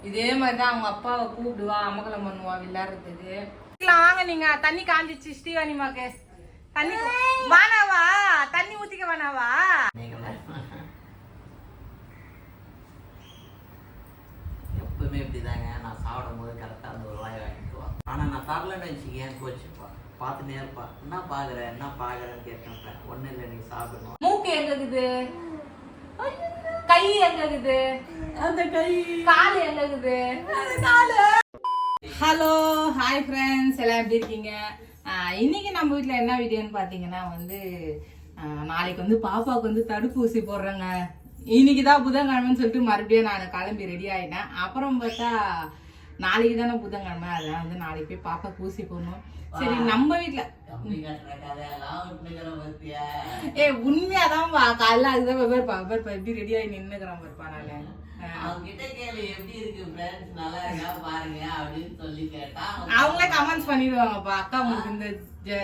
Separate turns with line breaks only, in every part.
இதே மாதிரிதான் அவங்க அப்பாவை கூப்பிடுவா, அமகலம் பண்ணுவா விளையாடுறதுக்கு. வாங்க நீங்க தண்ணி காஞ்சிச்சு ஸ்ரீவாணிமாக்கு. தண்ணி வானாவா, தண்ணி ஊத்திக்க வேணாவா?
எப்பவுமே இப்படிதாங்க, நான் சாப்பிடும் போது கரெக்டா அந்த ஒரு வாய் வாங்கிக்குவான். ஆனா நான் தரலன்னு வச்சுக்கேன் கோச்சுப்பா, பார்த்துனே இருப்பா. என்ன பாக்குறேன்னு கேட்டேன். ஒண்ணு இல்லை, நீ சாப்பிடணும்.
மூக்கு எங்க இருக்குது, கை எங்க இருக்குது,
அந்த கை,
கால் எங்க இருக்குது, அந்த காலு. ஹலோ ஹாய் ஃப்ரெண்ட்ஸ், எல்லாம் எப்படி இருக்கீங்க? இன்னைக்கு நம்ம வீட்டில் என்ன வீடியோன்னு பார்த்தீங்கன்னா வந்து நாளைக்கு வந்து பாப்பாவுக்கு வந்து தடுப்பூசி போடுறேங்க. இன்னைக்கு தான் புதன்கிழமைன்னு சொல்லிட்டு மறுபடியும் நான் கிளம்பி ரெடி ஆகிட்டேன். அப்புறம் பார்த்தா நாளைக்கு தானே புதன்கிழமை, அதெல்லாம் வந்து நாளைக்கு போய் பாப்பாவுக்கு ஊசி போடணும். சரி நம்ம வீட்டில் உண்மையாதான் காலைல அதுதான் எப்படி ரெடி ஆகி நின்னுக்கிறேன் பாருப்பா. அவங்களே கமெண்ட்ஸ் பண்ணிடுவாங்கப்பா, அக்கா உங்களுக்கு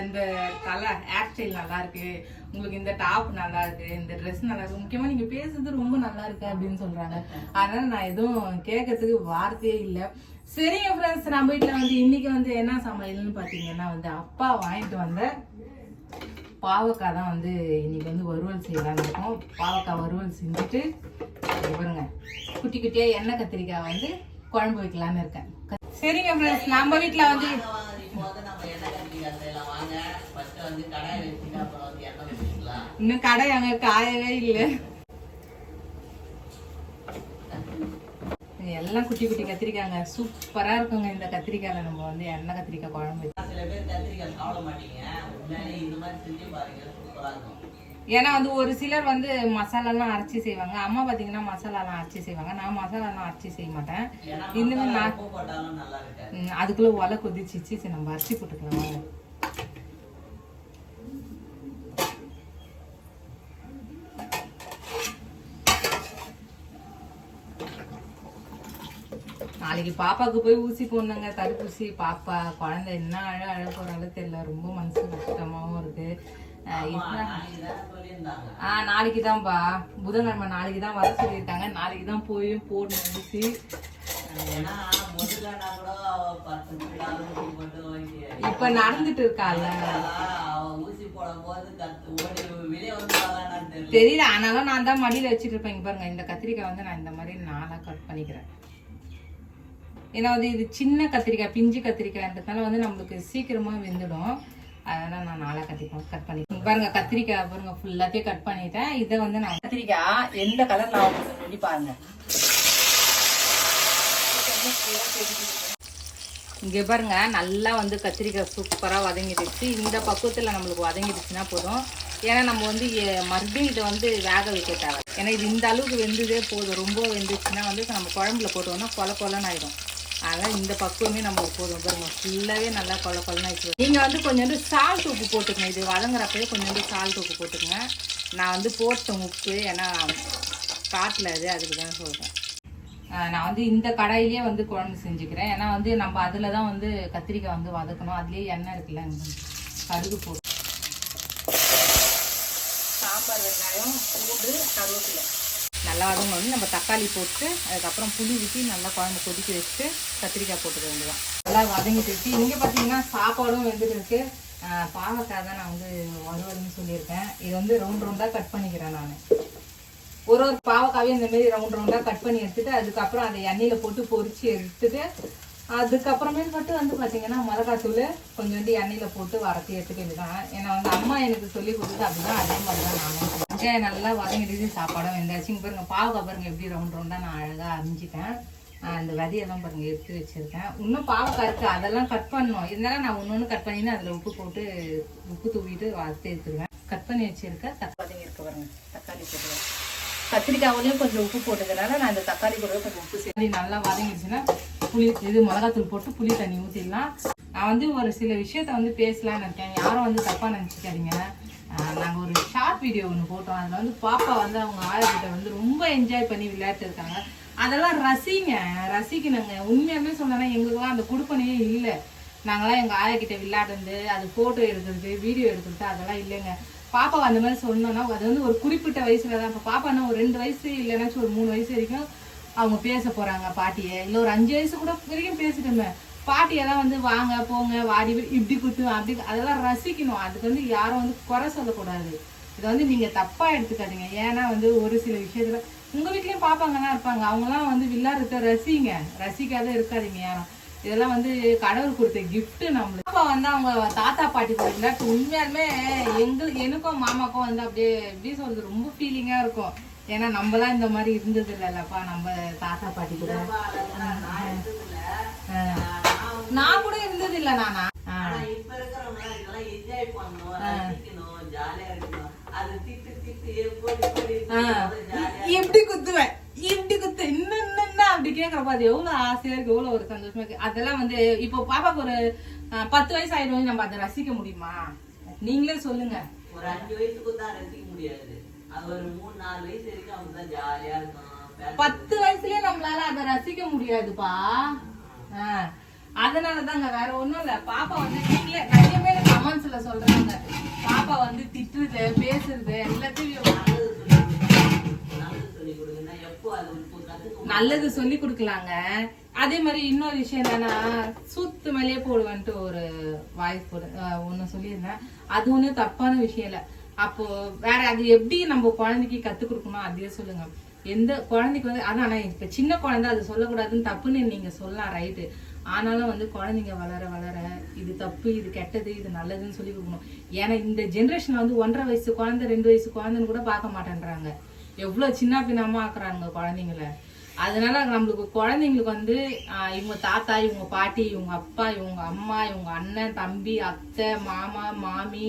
இந்த கலர் ஹேர் ஸ்டைல் நல்லா இருக்கு, உங்களுக்கு இந்த டாப் நல்லா இருக்கு, இந்த ட்ரெஸ் நல்லா இருக்கு, முக்கியமா நீங்க பேசுறது ரொம்ப நல்லா இருக்கு அப்படின்னு சொல்றாங்க. அதனால நான் எதுவும் கேட்கறதுக்கு வார்த்தையே இல்லை. சரிங்க ஃப்ரெண்ட்ஸ், நம்ம வீட்டுல வந்து இன்னைக்கு வந்து என்ன சமையல்னு பாத்தீங்கன்னா வந்து அப்பா வாங்கிட்டு வந்த பாவக்காய் தான் வந்து இன்னைக்கு வந்து வறுவல் செய்யலான்னு இருக்கோம். பாவக்காய் வறுவல் செஞ்சுட்டு பாருங்க குட்டி குட்டியா எண்ணெய் கத்திரிக்காய் வந்து குழம்பு வைக்கலான்னு இருக்கேன். சரிங்க ஃப்ரெண்ட்ஸ், நம்ம வீட்டுல வந்து இன்னும் கடை அங்க காயவே இல்லை. எல்லாம் குட்டி குட்டி கத்திரிக்காங்க, சூப்பரா இருக்குங்க. இந்த கத்திரிக்காயில நம்ம வந்து எண்ணெய் கத்திரிக்காய் குழம்பு. ஏன்னா வந்து ஒரு சிலர் வந்து மசாலாலாம் அரைச்சி செய்வாங்க. அம்மா பாத்தீங்கன்னா மசாலாலாம் அரைச்சி செய்வாங்க. நான் மசாலாலாம் அரைச்சி செய்ய மாட்டேன். இந்த மாதிரி நான் அதுக்குள்ள ஒலை கொதிச்சிச்சு. சரி நம்ம அரிசி போட்டுக்கலாம். நாளைக்கு பாப்பாவுக்கு போய் ஊசி போடணுங்க, தடுப்பூசி. பாப்பா குழந்தை என்ன அழ போறாலும் தெரியல, ரொம்ப மனசு கஷ்டமாவும் இருக்கு. நாளைக்கு தான்ப்பா புதன்கிழமை, நாளைக்கு தான் வர சொல்லியிருக்காங்க. நாளைக்கு தான் போய் போடணும் ஊசி. இப்ப நடந்துட்டு இருக்கால தெரியல. ஆனாலும் நான் தான் மடியில வச்சுட்டு இருப்பேன். இங்க பாருங்க, இந்த கத்திரிக்காய் வந்து நான் இந்த மாதிரி நானா கட் பண்ணிக்கிறேன். ஏன்னா வந்து இது சின்ன கத்திரிக்காய், பிஞ்சு கத்திரிக்காய்ன்றதுனால வந்து நம்மளுக்கு சீக்கிரமா வெந்துடும். அதெல்லாம் நான் நாளா கட் பண்ணிட்டேன். பாருங்க கத்திரிக்காய் பாருங்க ஃபுல்லாத்தையும் கட் பண்ணிட்டேன். இதை வந்து நான் கத்திரிக்காய் எந்த கலர் நான் சொல்லி பாருங்க. இங்க பாருங்க நல்லா வந்து கத்திரிக்காய் சூப்பரா வதங்கிடுச்சு. இந்த பக்குவத்துல நம்மளுக்கு வதங்கிடுச்சுன்னா போதும். ஏன்னா நம்ம வந்து மறுபடியும் இதை வந்து வேக வைக்க தேவை. ஏன்னா இது இந்த அளவுக்கு வெந்ததே போதும். ரொம்ப வெந்துச்சுன்னா வந்து நம்ம குழம்புல போட்டோம்னா கொலன்னு ஆயிடும். அதனால் இந்த பக்குவமே நம்மளுக்கு போதும். பாருங்க ஃபுல்லாகவே நல்லா கொலன்னு ஆயிடுச்சு. நீங்கள் வந்து கொஞ்சோண்டு சால்ட் உப்பு போட்டுக்கங்க. இது வதங்குறப்பவே கொஞ்சோண்டு சால்ட் உப்பு போட்டுக்கங்க. நான் வந்து போட்டேன் உப்பு, ஏன்னா காட்டில் அதுக்கு தான் சொல்கிறேன். நான் வந்து இந்த கடாயிலேயே வந்து குழம்பு செஞ்சுக்கிறேன். ஏன்னா வந்து நம்ம அதில் தான் வந்து கத்திரிக்காய் வந்து வதக்கணும். அதுலேயே எண்ணெய் இருக்குல்ல, கடுகு போட்டு சாம்பார் வெங்காயம் பூண்டு கருவேப்பிலை நல்லா வதங்க வந்து நம்ம தக்காளி போட்டு அதுக்கப்புறம் புளி ஊற்றி நல்லா குழம்பு கொதிக்க வச்சுட்டு கத்திரிக்காய் போட்டுக்க வேண்டியதான். நல்லா வதங்கிட்டு வச்சு இங்கே பார்த்தீங்கன்னா சாப்பாடும் வெந்துட்டு இருக்கு. பாவக்காய் தான் நான் வந்து வறுவல்னு சொல்லியிருக்கேன். இது வந்து ரவுண்டாக கட் பண்ணிக்கிறேன். நான் ஒரு பாவக்காவே இந்த மாதிரி ரவுண்டாக கட் பண்ணி எடுத்துட்டு அதுக்கப்புறம் அதை எண்ணெயில் போட்டு பொரிச்சு எடுத்துட்டு அதுக்கப்புறமேல் மட்டும் வந்து பார்த்தீங்கன்னா மிளகாத்தூள் கொஞ்சோண்டு எண்ணெயில் போட்டு வறுத்து எடுத்துக்க வேண்டியதான். ஏன்னா வந்து அம்மா எனக்கு சொல்லி கொடுத்து அப்படிதான், அதே மாதிரி தான் நானும். வெங்காயம் நல்லா வதங்கிட்டு சாப்பாடும் வெந்தாச்சு. இங்கே பாருங்க பாவக்காய் பாருங்க எப்படி ரவுண்டாக நான் அழகாக அரிஞ்சிட்டேன். அந்த விதையெல்லாம் பாருங்க எடுத்து வச்சிருக்கேன். இன்னும் பாவக்காய் இருக்கு, அதெல்லாம் கட் பண்ணணும். இருந்தாலும் நான் ஒன்று கட் பண்ணின்னு அதில் உப்பு போட்டு உப்பு தூவிட்டு வறுத்து எடுத்துருவேன். கட் பண்ணி வச்சிருக்கேன். தக்காளி இருக்கு பாருங்க, தக்காளி போட்டுருவேன். கத்திரிக்காயிலையும் கொஞ்சம் உப்பு போட்டதுனால நான் இந்த தக்காளி கூட கொஞ்சம் உப்பு சேர்த்து நல்லா வதங்கிடுச்சுன்னா புளி மொளகாத்தூள் போட்டு புளி தண்ணி ஊற்றிடலாம். நான் வந்து ஒரு சில விஷயத்த வந்து பேசலான்னு இருக்கேன். யாரும் வந்து தப்பாக நினச்சிக்காதீங்க. நாங்கள் ஒரு ஷார்ட் வீடியோ ஒன்று போட்டோம். அதில் வந்து பாப்பா வந்து அவங்க ஆயக்கிட்ட வந்து ரொம்ப என்ஜாய் பண்ணி விளையாட்டு இருக்காங்க. அதெல்லாம் ரசிக்கணுங்க. உண்மையாகவே சொன்னேன்னா எங்களுக்குலாம் அந்த கொடுப்பனையே இல்லை. நாங்களாம் எங்கள் ஆயக்கிட்ட விளையாடுறது, அது ஃபோட்டோ எடுக்கிறது, வீடியோ எடுக்கிறது அதெல்லாம் இல்லைங்க. பாப்பா அந்த மாதிரி சொன்னோன்னா அது வந்து ஒரு குறிப்பிட்ட வயசுல தான். இப்போ பாப்பானா ஒரு 2 வயசு இல்லைனாச்சும் ஒரு 3 வயசு வரைக்கும் அவங்க பேச போறாங்க பாட்டியை, இல்லை ஒரு 5 வயசு கூட வரைக்கும் பேசிட்டோமே. பாட்டியெல்லாம் வந்து வாங்க போங்க வாடி இப்படி குத்துவேன் அப்படி, அதெல்லாம் ரசிக்கணும். அதுக்கு வந்து யாரும் வந்து குறை சொல்லக்கூடாது. இதை வந்து நீங்க தப்பா எடுத்துக்காதீங்க. ஏன்னா வந்து ஒரு சில விஷயத்துல உங்க வீட்லயும் பாப்பாங்கன்னா இருப்பாங்க, அவங்கலாம் வந்து விளையாடுறத ரசிங்க, ரசிக்காத இருக்காதீங்க யாரும். இதெல்லாம் வந்து கடவுள் கொடுத்த கிஃப்ட் நம்மளுக்கு. பாப்பா வந்து அவங்க தாத்தா பாட்டி கூட விளையாட்டு உண்மையாலுமே எனக்கும் மாமாக்கும் வந்து அப்படியே எப்படி சொல்றது ரொம்ப ஃபீலிங்கா இருக்கும். ஏன்னா நம்மலாம் இந்த மாதிரி இருந்தது இல்லைல்லப்பா நம்ம தாத்தா பாட்டி கூட. நான் கூட இருந்தது இல்ல நானா.
இப்ப இருக்கிறவங்க இதெல்லாம் என்ஜாய் பண்ணணும், ரசிக்கணும், ஜாலியா இருக்கணும். அது திட்டு திட்டு
எப்படி குத்துவேன் இப்படி குத்து இன்னும் அப்படி கேக்குறப்ப அது எவ்வளவு ஆசையா இருக்கு, எவ்வளவு ஒரு சந்தோஷமா இருக்கு. அதெல்லாம் வந்து இப்போ பாப்பாக்கு ஒரு 10 வயசு ஆயிடும், நம்ம அதை ரசிக்க முடியுமா? நீங்களே சொல்லுங்க.
ஒரு 5 வயசுக்கு தான் ரசிக்க முடியாது. அது ஒரு 3-4 வயசு வரைக்கும் அவங்கதான் ஜாலியா இருக்கும்.
10 வயசுலயே நம்மளால அதை ரசிக்க முடியாதுப்பா. அதனாலதாங்க வேற ஒண்ணும் இல்ல. பாப்பா வந்து நீங்களே நிறைய பேர் கமெண்ட்ஸ்ல சொல்றாங்க பாப்பா வந்து திட்டுறது பேசுறது எல்லாத்தையும் நல்லது சொல்லி கொடுக்கலாங்க. அதே மாதிரி இன்னொரு விஷயம் என்னன்னா சூத்து மேலேயே போடுவேன்ட்டு ஒரு வாய்ஸ் ஒண்ணு சொல்லியிருந்தேன். அது ஒண்ணு தப்பான விஷயம் இல்ல. அப்போ வேற அது எப்படி நம்ம குழந்தைக்கு கத்து கொடுக்கணும் அதையே சொல்லுங்க. எந்த குழந்தைக்கு வந்து அதான் இப்ப சின்ன குழந்தை அது சொல்லக்கூடாதுன்னு தப்புன்னு நீங்க சொல்லலாம், ரைட்டு. ஆனாலும் வந்து குழந்தைங்க வளர வளர இது தப்பு இது கெட்டது இது நல்லதுன்னு சொல்லி கொடுக்கணும். ஏன்னா இந்த ஜென்ரேஷன்ல வந்து 1.5 வயசு குழந்தை 2 வயசு குழந்தைன்னு கூட பார்க்க மாட்டேன்றாங்க. எவ்வளவு சின்ன பின்னமா ஆக்குறாங்க குழந்தைங்கள. அதனால நம்மளுக்கு குழந்தைங்களுக்கு வந்து இவங்க தாத்தா இவங்க பாட்டி இவங்க அப்பா இவங்க அம்மா இவங்க அண்ணன் தம்பி அத்தை மாமா மாமி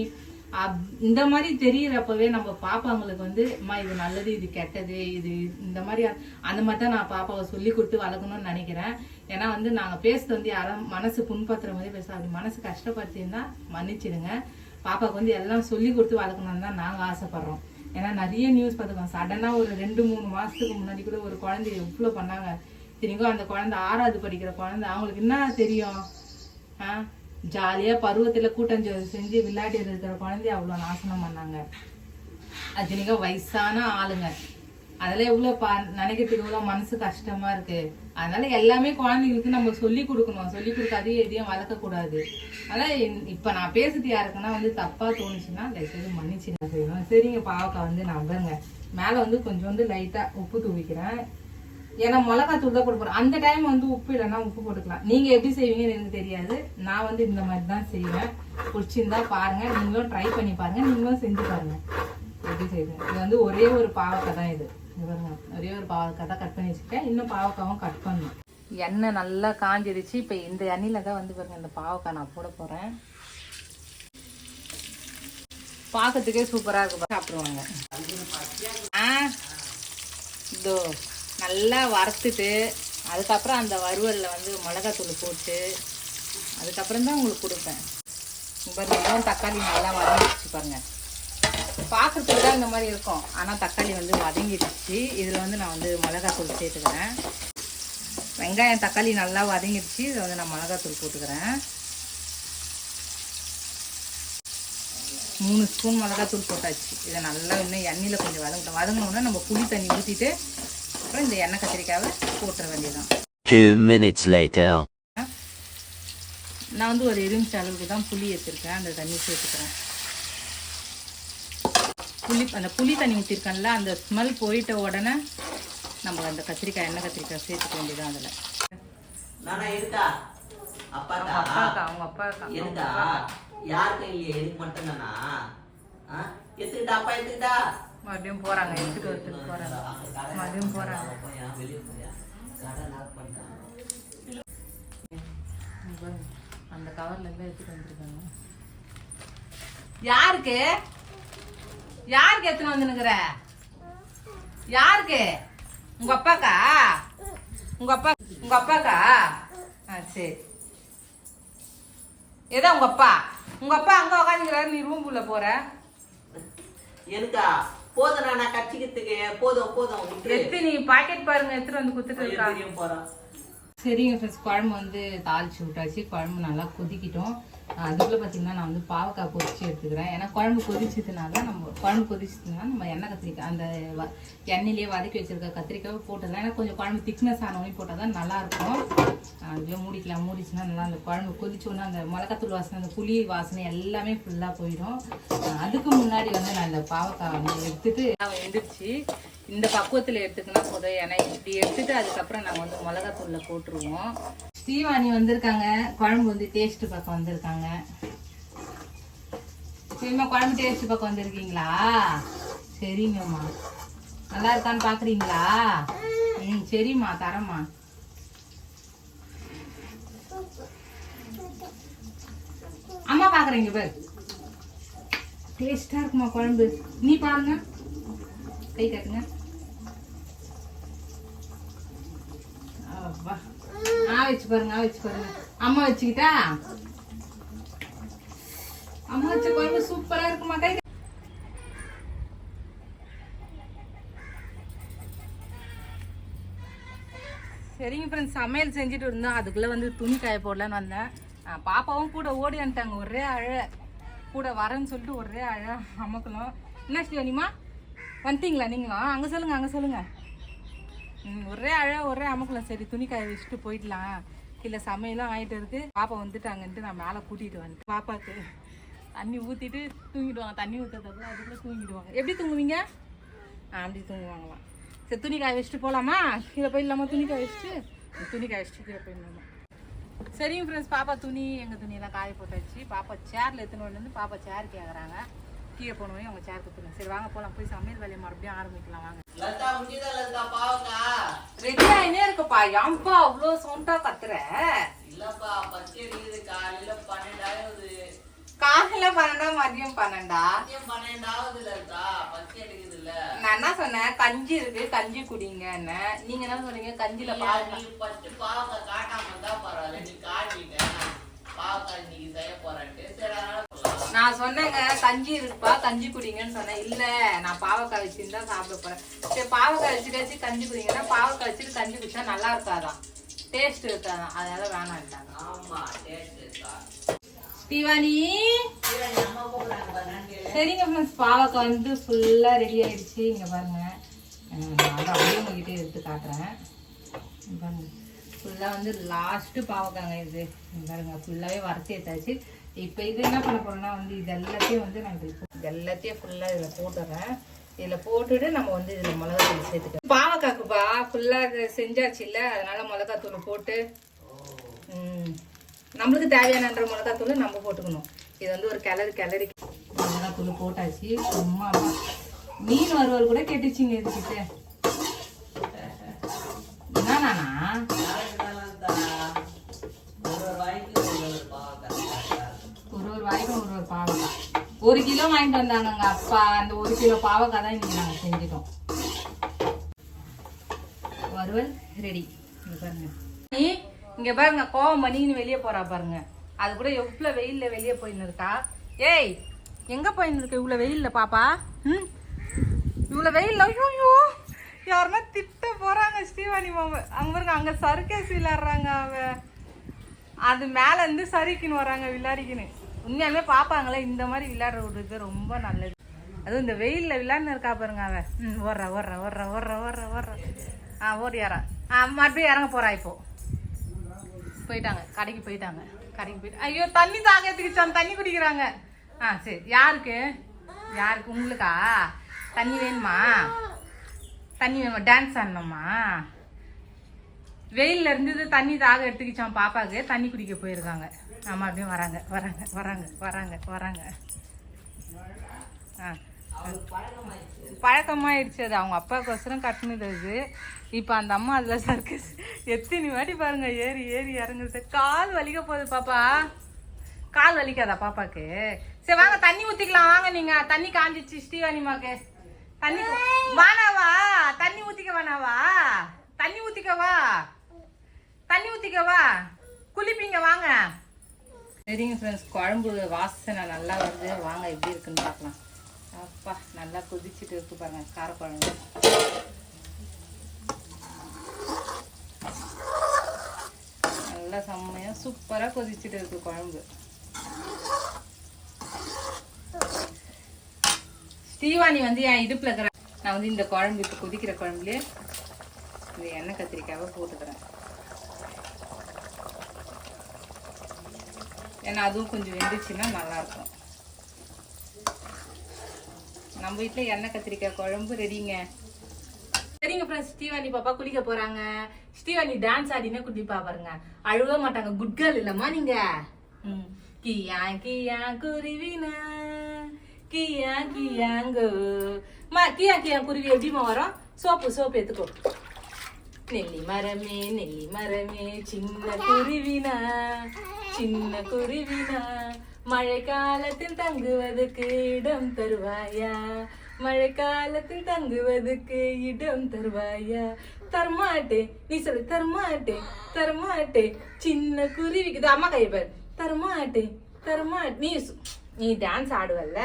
இந்த மாதிரி தெரியறப்பவே நம்ம பாப்பாங்களுக்கு வந்து அம்மா இது நல்லது இது கெட்டது இது இந்த மாதிரி அந்த மாதிரி தான் நான் பாப்பாவை சொல்லி கொடுத்து வளர்க்கணும்னு நினைக்கிறேன். ஏன்னா வந்து நாங்க பேசுறது வந்து யாரும் மனசு புண்பத்துற மாதிரி பேச, அப்படி மனசு கஷ்டப்படுத்திருந்தா மன்னிச்சிடுங்க. பாப்பாவுக்கு வந்து எல்லாம் சொல்லி கொடுத்து வளர்க்கணும்னு தான் நாங்க ஆசைப்படுறோம். ஏன்னா நிறைய நியூஸ் பார்த்துக்கோங்க, சடனா ஒரு 2-3 மாசத்துக்கு முன்னாடி கூட ஒரு குழந்தை எவ்வளவு பண்ணாங்க. சரிங்க அந்த குழந்தை 6வது படிக்கிற குழந்தை, அவங்களுக்கு என்ன தெரியும்? ஜாலியா பருவத்துல கூட்டஞ்சோறு செஞ்சு விளையாடி இருக்கிற குழந்தைய அவ்வளவு நாசனம் பண்ணாங்க. அது நீங்க வயசான ஆளுங்க, அதெல்லாம் எவ்வளவு நினைக்கிறதுக்கு எவ்வளவு மனசு கஷ்டமா இருக்கு. அதனால எல்லாமே குழந்தைங்களுக்கு நம்ம சொல்லி கொடுக்கணும், சொல்லி கொடுக்காதே எதையும் வளர்க்க கூடாது. அதனால இப்ப நான் பேசுறது யாருக்குன்னா வந்து தப்பா தோணுச்சுன்னா தயவுசெய்து மன்னிச்சுங்க செய்யணும். சரிங்க பாவக்காய் வந்து நம்புங்க மேல வந்து கொஞ்சம் வந்து லைட்டா உப்பு தூவிக்கிறேன். ஏன்னா மிளகாத்தூள் தான் போட போறேன். அந்த டைம் வந்து உப்பு இல்லைன்னா உப்பு போட்டுக்கலாம். நீங்க எப்படி செய்வீங்கன்னு எனக்கு தெரியாது, நான் வந்து இந்த மாதிரி தான் செய்வேன். பிடிச்சிருந்தா பாருங்க, நீங்களும் ட்ரை பண்ணி பாருங்க, நீங்களும் செஞ்சு பாருங்க எப்படி செய்யுங்க. இது வந்து ஒரே ஒரு பாவக்காய் தான், இது ஒரே ஒரு பாவக்காய் தான் கட் பண்ணி வச்சுருக்கேன். இன்னும் பாவக்காவும் கட் பண்ணணும். எண்ணெய் நல்லா காஞ்சிருச்சு. இப்போ இந்த எண்ணெயில தான் வந்து பாருங்க இந்த பாவக்காய் நான் போட போறேன். பார்க்கறதுக்கே சூப்பரா இருக்கு, சாப்பிடுவாங்க. இதோ நல்லா வறுத்துட்டு அதுக்கப்புறம் அந்த வறுவல்ல வந்து மிளகாத்தூள் போட்டு அதுக்கப்புறம் தான் உங்களுக்கு கொடுப்பேன். பாருங்க தக்காளி நல்லா வதங்கிடுச்சு பாருங்க. பார்க்கறதுக்கு தான் இந்த மாதிரி இருக்கும், ஆனால் தக்காளி வந்து வதங்கிடுச்சு. இதில் வந்து நான் வந்து மிளகாத்தூள் சேர்த்துக்கிறேன். வெங்காயம் தக்காளி நல்லா வதங்கிடுச்சு. இதில் வந்து நான் மிளகாத்தூள் போட்டுக்கிறேன். 3 ஸ்பூன் மிளகாத்தூள் போட்டாச்சு. இதை நல்லா இன்னும் எண்ணெயில் கொஞ்சம் வதங்கணும்னா நம்ம புளி தண்ணி ஊற்றிட்டு அப்புறம் இந்த எண்ணெய் கத்திரிக்காவை போட்டுற வேண்டியதான்.
2 minutes later.
நான் வந்து ஒரு எலுமிச்சை அளவுக்கு தான் புளி எடுத்துருக்கேன், அந்த தண்ணி சேர்த்துக்கிறேன். அந்த புளி தண்ணி ஊற்றிருக்கேன்ல, அந்த ஸ்மெல் போயிட்ட உடனே நம்ம அந்த கத்திரிக்காய் எண்ணெய் கத்திரிக்காய் சேர்த்துக்க வேண்டியதான். அதில் அப்பாக்கா அவங்க அப்பாக்கா
யாருக்கு இல்லையா எதுக்கு மட்டும் தானா எடுத்துக்கிட்டா அப்பா எடுத்துக்கிட்டா
மறுபடியும் போறாங்க, எடுத்துட்டு வரத்துக்கு போறாங்க, மறுபடியும் போறாங்க. அந்த கவர்ல எல்லாம் எடுத்துட்டு வந்துருக்காங்க. யாருக்கு யாருக்கு எடுத்துன்னு வந்துனுக்குற? யாருக்கு? உங்க அப்பாக்கா? உங்க அப்பாக்கா? சரி. ஏதா உங்க அப்பா அங்க உட்காந்துக்கிறாரு, நீ ரூம் உள்ள போற?
எனக்கா போதும், நான் கட்சிக்கிறதுக்கு போதும்.
நீ பாக்கெட் பாருங்க எடுத்துட்டு வந்து குத்துட்டு இருக்கா. சரிங்க ஃப்ரெண்ட்ஸ், குழம்பு வந்து தாளிச்சு விட்டாச்சு. குழம்பு நல்லா கொதிக்கிட்டோம். அதுக்குள்ளே பார்த்தீங்கன்னா நான் வந்து பாவக்காய் பொரிச்சு எடுத்துக்கிறேன். ஏன்னா குழம்பு கொதிச்சதுனால நம்ம எண்ணெய் கத்திரிக்காய் அந்த எண்ணெயிலேயே வதக்கி வச்சிருக்க கத்திரிக்காய் போட்டதுலாம் ஏன்னா கொஞ்சம் குழம்பு திக்னஸ் ஆனவனே போட்டால் தான் நல்லாயிருக்கும். அதுக்குள்ளே மூடிச்சுன்னா நல்லா அந்த குழம்பு கொதிச்சோன்னா அந்த மிளகாத்தூள் வாசனை அந்த புளி வாசனை எல்லாமே ஃபுல்லாக போயிடும். அதுக்கு முன்னாடி வந்து நான் இந்த பாவக்காய் வந்து எடுத்துட்டு வெந்துடுச்சு. இந்த பக்குவத்தில் எடுத்துக்கினா போதும். ஏன்னா இப்படி எடுத்துட்டு அதுக்கப்புறம் நாங்கள் வந்து மிளகாத்தூளில் போட்டுருவோம். ஸ்ரீவாணி வந்திருக்காங்க, குழம்பு வந்து டேஸ்ட் பார்க்க வந்திருக்காங்க. சரிம்மா, குழம்பு டேஸ்ட் பார்க்க வந்திருக்கீங்களா? சரிங்கம்மா, நல்லா இருக்கான்னு பார்க்குறீங்களா? சரிம்மா, தரேம்மா. அம்மா பார்க்குறீங்க பேர் டேஸ்டாக இருக்குமா குழம்பு? நீ பாருங்க, கை காட்டுங்க. வச்சு பாருங்க. அம்மா வச்சுக்கிட்டா அம்மா வச்ச குழம்பு சூப்பரா இருக்குமா? கை சரிங்க ஃப்ரெண்ட்ஸ், சமையல் செஞ்சுட்டு இருந்தோம். அதுக்குள்ள வந்து துணி காய போடலான்னு வந்தேன். பாப்பாவும் கூட ஓடி வந்துட்டாங்க. ஒரே அழ கூட வரேன்னு சொல்லிட்டு ஒரே அழ அமக்கணும். என்ன ஸ்ரீவனிமா வந்துட்டீங்களா நீங்களும்? அங்கே சொல்லுங்க. ஒரே அழ ஒரே அமக்கலாம். சரி, துணி காய வச்சுட்டு போயிடலாம். இல்லை சமையலும் ஆகிட்டு இருக்கு. பாப்பா வந்துட்டாங்கன்ட்டு நான் மேலே கூட்டிகிட்டு வந்தேன். பாப்பாவுக்கு தண்ணி ஊற்றிட்டு தூங்கிடுவாங்க. தண்ணி ஊற்றுறதுக்குள்ள அதுக்குள்ளே தூங்கிடுவாங்க. எப்படி தூங்குவீங்க? அப்படி தூங்குவாங்களாம். சரி, துணி காய வச்சுட்டு போகலாமா? கீழே போயிடலாமா? துணி காய வச்சுட்டு கீழே போயிடலாமா? சரிங்க ஃப்ரெண்ட்ஸ், பாப்பா எங்கள் துணியெல்லாம் காய போட்டாச்சு. பாப்பா சேரில் எடுத்துன்னு வந்து பாப்பா சேர் கேட்குறாங்க. கீழே போனோடனே அவங்க சேர் கொடுத்துருங்க. சரி வாங்க போகலாம். போய் சமையல் வேலையை மறுபடியும் ஆரம்பிக்கலாம் வாங்க. ரெடி ஆயினே இருக்குப்பா. ஏன்பா அவ்வளோ சவுண்டா கத்துற?
இல்லப்பா, பச்சை காலையில 12
காலையில 12 மதியம் 12
பச்சை அடிக்குது இல்ல.
நான் என்ன சொன்னேன்? கஞ்சி இருக்கு, கஞ்சி குடிங்க. நீங்க என்ன சொன்னீங்க? கஞ்சில பாவக்காய்
பாவக்காய் காட்டாம இருந்தா பரவாயில்ல, நீ காட்டிங்க பாவக்காய் இன்னைக்கு செய்ய போறேன்ட்டு. சரி,
நான் சொன்னேங்க கஞ்சி இருக்குப்பா, கஞ்சி குடிங்கன்னு சொன்னேன். இல்ல நான் பாவக்காய் வச்சுருந்தா சாப்பிட போறேன். சரி, பாவக்காய் வச்சுட்டு கஞ்சி குடிங்கன்னா பாவக்காய் வச்சுட்டு கஞ்சி குடிச்சா நல்லா இருக்காதான், டேஸ்ட் இருக்காதான், அதனால வேணான்ட்டாங்க.
ஆமா, டேஸ்ட் இருக்கா.
ஸ்ரீவாணி சரிங்க ஃப்ரெண்ட்ஸ், பாவக்காய் வந்து ஃபுல்லா ரெடி ஆயிடுச்சு. இங்க பாருங்க, நான் அப்படியே உங்ககிட்ட எடுத்து காட்டுறேன். பாருங்க, ஃபுல்லா வந்து லாஸ்ட் பாவக்காங்க இது. பாருங்க, ஃபுல்லாவே வறுத்து எடுத்தாச்சு. இப்போ இது என்ன பண்ண போறோம்னா வந்து இது எல்லாத்தையும் வந்து நான் இது எல்லாத்தையும் ஃபுல்லா இதுல போட்டுறேன். இதுல போட்டுட்டு நம்ம வந்து இதுல மிளகாத்தூள் சேர்த்துக்கலாம். பாவக்காக்குப்பா ஃபுல்லா செஞ்சாச்சு இல்ல, அதனால மிளகாத்தூள் போட்டு நம்மளுக்கு தேவையானன்ற மிளகாத்தூள் நம்ம போட்டுக்கணும். இது வந்து ஒரு கிளறி மிளகாத்தூள் போட்டாச்சு. சும்மா மீன் வறுவல் கூட கெட்டுச்சிங்க இதுக்கிட்ட. என்னண்ணா ஒரு வாய்க்கும் ஒரு பாவக்காய் 1 கிலோ வாங்கிட்டு வந்தாங்க அப்பா. அந்த 1 கிலோ பாவக்காய் தான் இன்னைக்கு நாங்கள் செஞ்சிட்டோம். வறுவல் ரெடி. இங்க பாருங்க, கோவம் பண்ணின்னு வெளியே போறா பாருங்க. அது கூட எவ்வளவு வெயில்ல வெளியே போயின்னு இருக்கா. ஏய், எங்க போயின்னு இருக்க இவ்வளவு வெயில்ல பாப்பா? இவ்வளவு வெயில்ல ஐயோ யாருன்னா திட்ட போறாங்க ஸ்ரீவாணி மாமா. அங்க பாருங்க, அங்க சர்க்கஸ் விளையாடுறாங்க. அது மேல இருந்து சறுக்கின்னு வராங்க விளையாடிக்கின்னு. உண்மையாலுமே பாப்பாங்களே இந்த மாதிரி விளையாடுற விடுறது ரொம்ப நல்லது. அதுவும் இந்த வெயில்ல விளையாடுன்னு இருக்கா பாருங்க. ஓடியாரா மறுபடியும் இறங்க போறா. இப்போ போயிட்டாங்க, கடைக்கு போயிட்டாங்க. ஐயோ, தண்ணி தாகத்துக்கு தண்ணி குடிக்கிறாங்க. சரி, யாருக்கு உங்களுக்கா தண்ணி வேணுமா? டான்ஸ் ஆடணுமா? வெயில்ல இருந்தது தண்ணி தாக எடுத்துக்கிச்சான் பாப்பாவுக்கு. தண்ணி குடிக்க போயிருக்காங்க. ஆமா, அப்படியே வராங்க. பழக்கமாயிடுச்சு. அது அவங்க அப்பாவுக்கோசரம் கட்டினது அது. இப்போ அந்த அம்மா அதில் சர்க்கஸ் எத்தனை வாட்டி பாருங்க ஏறி இறங்குறது. கால் வலிக்க போகுது பாப்பா. கால் வலிக்காதா பாப்பாக்கு? சரி வாங்க, தண்ணி ஊற்றிக்கலாம் வாங்க. நீங்கள் தண்ணி காஞ்சிச்சு ஸ்ரீவாணிமாக்கு. தண்ணி வானாவா? தண்ணி ஊற்றிக்கவா? குளிப்பீங்க வாங்க. சரிங்க ஃப்ரெண்ட்ஸ், குழம்பு வாசனை நல்லா வருது. வாங்க எப்படி இருக்குன்னு பார்க்கலாம். அப்பா நல்லா கொதிச்சுட்டு இருக்கு பாருங்க. காரக்குழம்பு நல்லா செம்மையா சூப்பரா கொதிச்சுட்டு இருக்கு குழம்பு. ஸ்ரீவாணி வந்து என் இடுப்புல இருக்கிற நான் வந்து இந்த குழம்பு இப்போ கொதிக்கிற குழம்புல இந்த எண்ணெய் கத்திரிக்காவை போட்டுக்கிறேன். ஏன்னா அதுவும் கொஞ்சம் வெந்துச்சுன்னா நல்லாயிருக்கும். நம்ம வீட்டில் எண்ணெய் கத்திரிக்காய் குழம்பு ரெடிங்க. சரிங்க ஃப்ரெண்ட்ஸ், ஸ்ரீவாணி பாப்பா குளிக்க போறாங்க. ஸ்ரீவாணி டான்ஸ் ஆடினா குளிப்பா பாருங்க. அழுவ மாட்டாங்க. குட் கேர்ள் இல்லம்மா நீங்க. கியா கியா குருவினா கியா கியாங்கோ மா கியா கியா குருவி எப்படிமா வரும்? சோப்பு எடுத்துக்கோ. நெல்லி மரமே சின்ன குருவினா மழை காலத்தில் தங்குவதற்கு இடம் தருவாயா? மழை காலத்தில் தங்குவதற்கு இடம் தருவாயா? தரமாட்டே. நீ சொல்லு தரமாட்டே சின்ன குருவிக்கு. அம்மா கைப்பேர் தரமாட்டே. நீ டான்ஸ் ஆடுவல்ல,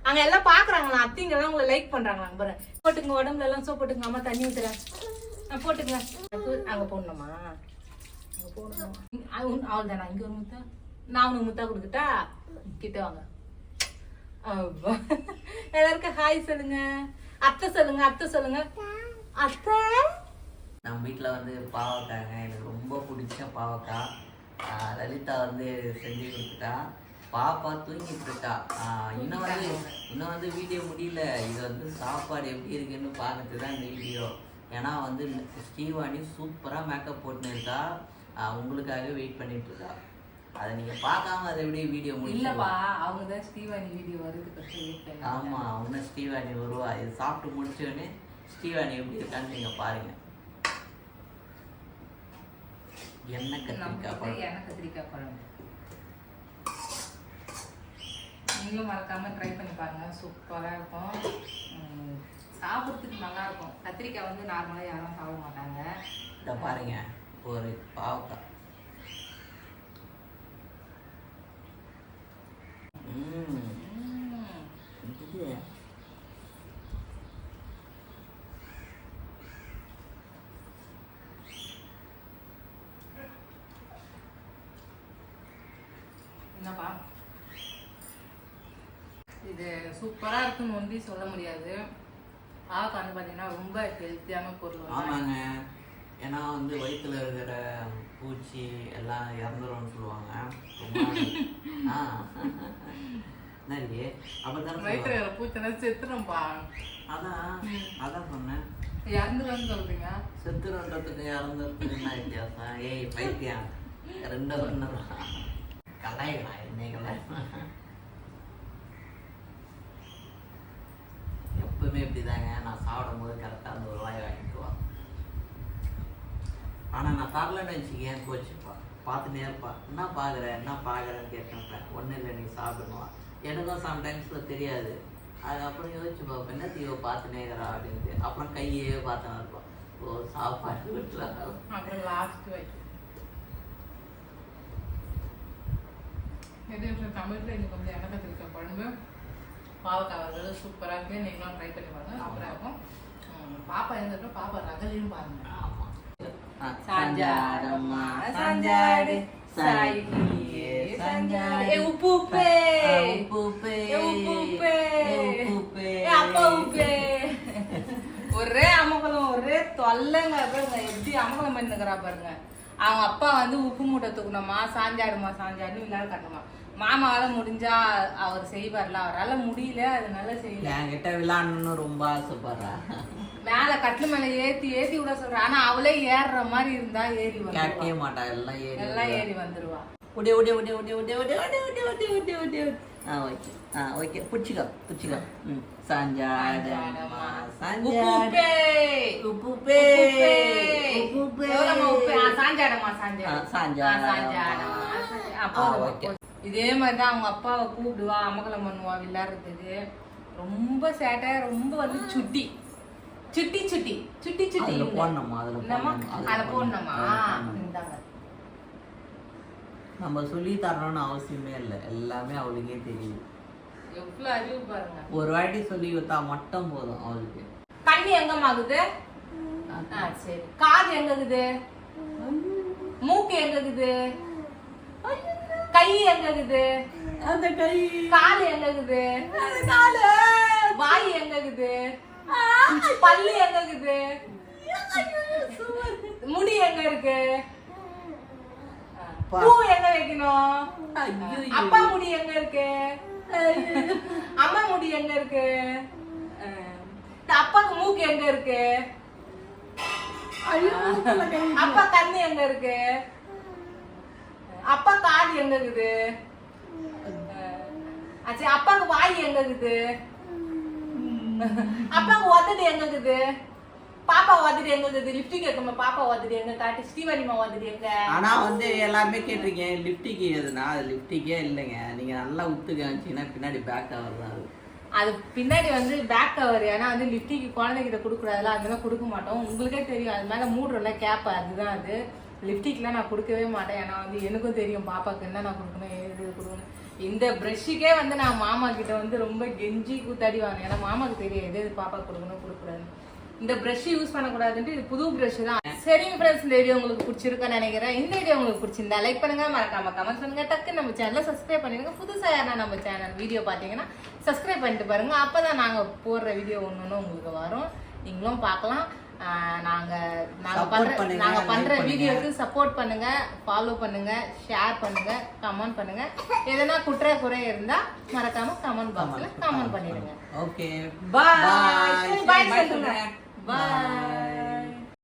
அங்க எல்லாம் பாக்குறாங்களா? அத்திங்க எல்லாம் உங்களை லைக் பண்றாங்களா? பாரு போட்டுங்க, உடம்புல எல்லாம் சோப் போட்டுங்க. அம்மா தண்ணி ஊத்துறேன், போட்டுங்க. அங்க போடணுமா? அங்க போடணும். அவள்தானா? இங்க ஒரு முத்தா, நான் உனக்கு முத்தா கொடுத்துட்டா? கிட்ட வாங்க. எல்லாருக்கும் ஹாய் சொல்லுங்க. அத்தை சொல்லுங்க. அத்தை
நம்ம வீட்டில் வந்து பாவக்காய்ங்க, எனக்கு ரொம்ப பிடிச்ச பாவக்காய். லலிதா வந்து செஞ்சு கொடுத்துட்டா. பாப்பா தூங்கிட்டு இருக்கா. இன்னும் வந்து வீடியோ முடியல. இது வந்து சாப்பாடு எப்படி இருக்குன்னு பார்க்கறது தான் இந்த வீடியோ. ஏன்னா வந்து ஸ்ரீவாணி சூப்பராக மேக்கப் போட்டுன்னு இருக்கா. உங்களுக்காக வெயிட் பண்ணிட்டு இருக்கா. அதை நீங்க பார்க்காம அதை எப்படி வீடியோ
இல்லப்பா, அவங்க தான் ஸ்ரீவாணி வீடியோ வருது.
ஆமா, அவங்க ஸ்ரீவாணி வருவா. இது சாப்பிட்டு முடிச்சோடனே ஸ்ரீவாணி எப்படி இருக்கான்னு நீங்க பாருங்க. எண்ணெய் கத்திரிக்காய் குழம்பு நீங்களும் மறக்காம ட்ரை பண்ணி பாருங்க. சூப்பரா இருக்கும். சாப்பிட்றதுக்கு நல்லா இருக்கும். கத்திரிக்காய் வந்து நார்மலா யாரும் சாப்பிட மாட்டாங்க. இதை பாருங்க, ஒரு பாவக்காய்.
என்னப்பா இது சூப்பரா இருக்குன்னு ஒன்றி சொல்ல முடியாது. பாவக்காய் வந்து பார்த்தீங்கன்னா ரொம்ப ஹெல்த்தியான பொருள்.
ஆமாங்க, ஏன்னா வந்து வயிற்றுல இருக்கிற பூச்சி எல்லாம் இறந்துரும்னு சொல்லுவாங்க. நிறைய அப்பதான்
வயிற்றுல இருக்கிற பூச்செல்லாம் செத்துரும்பா.
அதான் சொன்னேன்.
இறந்துரும்னு சொல்றீங்க.
செத்துருன்றதுக்கு இறந்துறதுக்கு என்ன வித்தியாசம்? ஏய் பைத்தியம், ரெண்டும் ஒண்ணுதான். கலாய்களா என்னைகளை? எப்பவுமே இப்படிதாங்க. நான் சாப்பிடும் போது கரெக்டாக அந்த ஒரு வாய் வாங்கிக்குவான். ஆனால் நான் தரலன்னு வச்சுக்கேன் கோச்சுப்பா. பார்த்துட்டே இருப்பா. என்ன பார்க்குறேன்னு கேட்டேன். ஒன்றும் இல்லை, நீ சாப்பிடணும். எனக்கும் சம்டைம்ஸில் தெரியாது. அதுக்கப்புறம் யோசிச்சு பார்ப்பேன், என்ன தீவை பார்த்துனே இருக்கிறா அப்படின்ட்டு. அப்புறம் கையே பார்த்துனா இருப்பான். ஓ சாப்பாடு விட்டுலாம்.
அப்புறம் லாஸ்ட் வை தமிழ்ல இன்னைக்கு வந்து எண்ணெய் கத்திரிக்காய் குழம்பு பாவக்காய் வறுவல் சூப்பராக இருக்கு. நீங்களும் ட்ரை பண்ணி பாருங்க. அப்புறம் இருக்கும் பாப்பா இருந்துட்டு பாப்பா ரகலையும் பாருங்க.
சாஞ்சாடம்மா சாஞ்சாடு சாயியே சாஞ்சாடு
உப்பு அப்பா உப்பு. ஒரே அமகலம், ஒரே தொல்லைங்க. எப்படி அமகலம் பண்ணிக்கிறா பாருங்க. அவங்க அப்பா வந்து உப்பு மூட்டை தூக்கணுமா, சாஞ்சாடுன்னு விளையாட காட்டணுமா. மாமாவால முடிஞ்சா அவர் செய்வார்ல, அவரால் முடியல, அதனால செய்யல.
என்கிட்ட விளையாடணும்னு ரொம்ப ஆசைப்படுறா.
மேல கட்டில மேல ஏத்தி விட சொல்றா. ஆனா அவளே ஏறுற மாதிரி இருந்தா ஏறி
கேட்கவே மாட்டா. எல்லாம்
ஏறி வந்துருவா.
ஓகே புடிச்சுக்கோ. சாஞ்சாடம்மா
இதே மாதிரிதான் அவங்க அப்பாவை கூப்பிடுவா, அமகலம் பண்ணுவா விளையாடுறதுக்கு. ரொம்ப சேட்டை, ரொம்ப வந்து சுட்டி
போடணுமா?
அதை போடணுமா?
நம்ம சொல்லி தரணும்னு அவசியமே இல்லை. எல்லாமே அவளுக்கே தெரியுது.
எவ்வளவு அறிவு பாருங்க.
ஒரு வாட்டி சொல்லி கொடுத்தா மட்டும் போதும் அவளுக்கு.
கண்ணி எங்கமாகுது? சரி. காது எங்ககுது? மூக்கு எங்ககுது? கை எங்ககுது?
அந்த கை.
கால் எங்ககுது?
அந்த கால்.
வாய் எங்க இருக்குது? பல்லு எங்க இருக்குது? முடி எங்க இருக்கு? பூ எங்க வைக்கணும்? அப்பா முடி எங்க இருக்கு? அம்மா முடி எங்க இருக்கு? அப்பாக்கு மூக்கு எங்க இருக்கு? அப்பா கண்ணு எங்க இருக்கு? அப்பா காது எங்க இருக்குது? அப்பாக்கு வாய் எங்க இருக்குது? அப்பாக்கு உதடு எங்க இருக்குது? பாப்பா உதடு எங்க இருக்குது? லிப்டிக் வைக்கமா? பாப்பா உதடு எங்க? காட்டு ஸ்ரீவனிமா உதடு எங்க?
ஆனா வந்து எல்லாருமே கேட்டிருக்கேன் லிப்டிக் எதுனா, அது லிப்டிக்கே இல்லைங்க. நீங்க நல்லா உத்து காமிச்சீங்கன்னா பின்னாடி பேக் கவர் தான்
அது பின்னாடி வந்து பேக் கவர். ஏன்னா வந்து லிப்டிக்கு குழந்தைகிட்ட கொடுக்கூடாதுல, அதெல்லாம் கொடுக்க மாட்டோம். உங்களுக்கே தெரியும், அது மேலே மூடுறல கேப், அதுதான் அது. லிப்டிக்லாம் நான் கொடுக்கவே மாட்டேன். ஏன்னா வந்து எனக்கும் தெரியும் பாப்பாவுக்கு என்ன நான் கொடுக்கணும், ஏது கொடுக்கணும். இந்த ப்ரெஷ்ஷுக்கே வந்து நான் மாமா கிட்ட வந்து ரொம்ப கெஞ்சி கூத்தாடி வாங்க. ஏன்னா மாமாவுக்கு தெரியும் எது எது பாப்பா கொடுக்கணும் கொடுக்கூடாது. இந்த ப்ரெஷ் யூஸ் பண்ணக்கூடாதுன்ட்டு இது புது ப்ரெஷ் தான். சரிங்க ஃப்ரெண்ட்ஸ், இந்த வீடியோ உங்களுக்கு பிடிச்சிருக்கான்னு நினைக்கிறேன். இந்த வீடியோ உங்களுக்கு பிடிச்சிருந்தா லைக் பண்ணுங்க, மறக்காம கமெண்ட் பண்ணுங்க, டக்கு நம்ம சேனலை சப்ஸ்கிரைப் பண்ணிடுங்க. புதுசாக யாரா நம்ம சேனல் வீடியோ பார்த்தீங்கன்னா சப்ஸ்கிரைப் பண்ணிட்டு பாருங்க. அப்பதான் நாங்க போடுற வீடியோ ஒன்று உங்களுக்கு வரும், நீங்களும் பார்க்கலாம். நாங்க பண்ற வீடியோக்கு சப்போர்ட் பண்ணுங்க, ஃபாலோ பண்ணுங்க, ஷேர் பண்ணுங்க, கமெண்ட் பண்ணுங்க. எதனா குற்ற குறை இருந்தா மறக்காம கமெண்ட் பாக்ஸ்ல கமெண்ட் பண்ணிடுங்க.
ஓகே,
பாய். பாய் சொல்லுங்க. பாய்.